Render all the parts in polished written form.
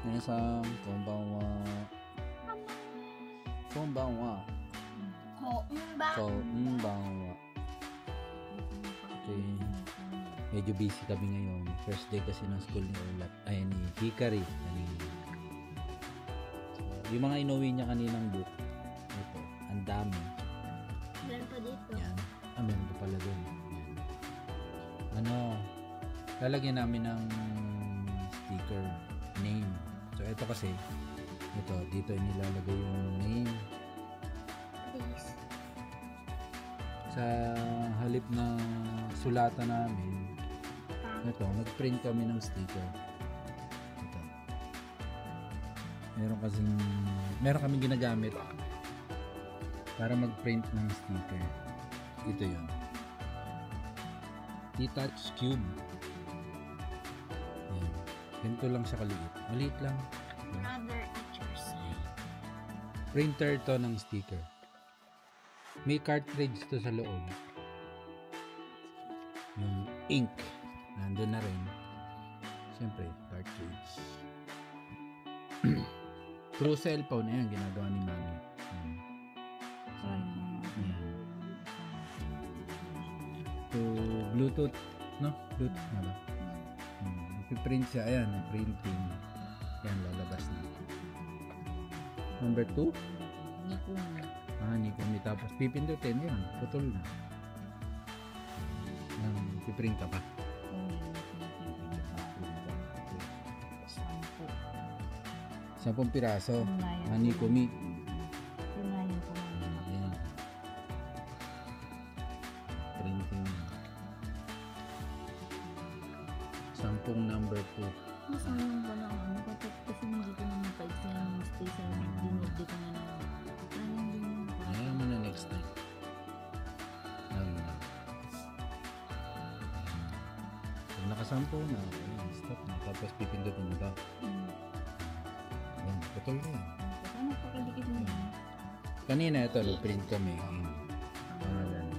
皆さんこんばんは。こんばんは。こんばんは。Okay. Medyo busy kami ngayon. First day kasi ng school ni Ulat. Ay, ni Hikari. So, yung mga inuwi niya kaninang book. Ito. Ang dami. Meron pa dito. Yan. Meron pa pala dun. Yan. Lalagyan namin ng sticker name. So, ito kasi, dito nilalagay yung name. Please. Sa halip na sulatan namin, nag-print kami ng sticker. Ito. Meron kaming ginagamit para mag-print ng sticker. Ito yun. T-Touch Cube. Yan. Ganito lang siya kaliit. Maliit lang. Another exercise. Printer to ng sticker. May cartridge to sa loob. Yung ink. Nandun na rin. Siyempre, cartridge. Through cellphone na yan, ginagawa ni Mami. To Bluetooth. No? Bluetooth na ba? Ipiprint siya. Ayan, printing. Yan, lalabas na. Number 2. Nikumi. Tapos pipindutin. Yan, putol na. Yan, ipiprint ka pa. 10 piraso. Nikumi. Ayan. Printing. 10 number 2. Masayang ba na ano? Kasi hindi ko naman pa-exam yung stay sa dinod ko na naman. Ayan mo na next time. Pag nakasampo na, stop na. Tapos pipindutin mo ba? Ayan, putol na yan. Ano pakadikit mo yan? Kanina ito, print kami. Pangalan.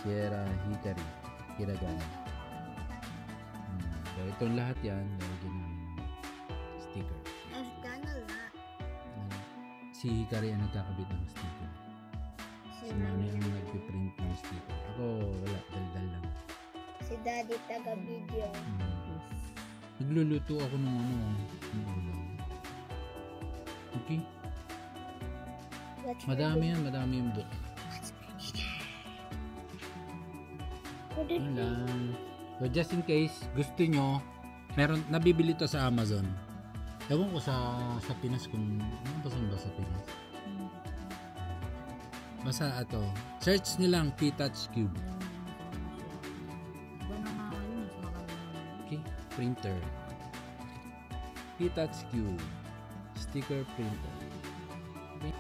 Sierra Hikari. Hiragana. So, itong lahat yan, nalagyan namin ng sticker. Si Hikari ang nagkakabit ng sticker. Si Mami ang nagpiprint ng sticker. Ako, wala. Daldal lang. Si Daddy taga-video. Nagluluto ako ng ulam. Okay? Madami yung book. Yun lang. So just in case gusto nyo, nabibili to sa Amazon. Ewan ko sa Pinas kung ano ba sa Pinas. Basta search nilang T-Touch Cube. Okay, printer. T-Touch Cube. Sticker printer. Okay.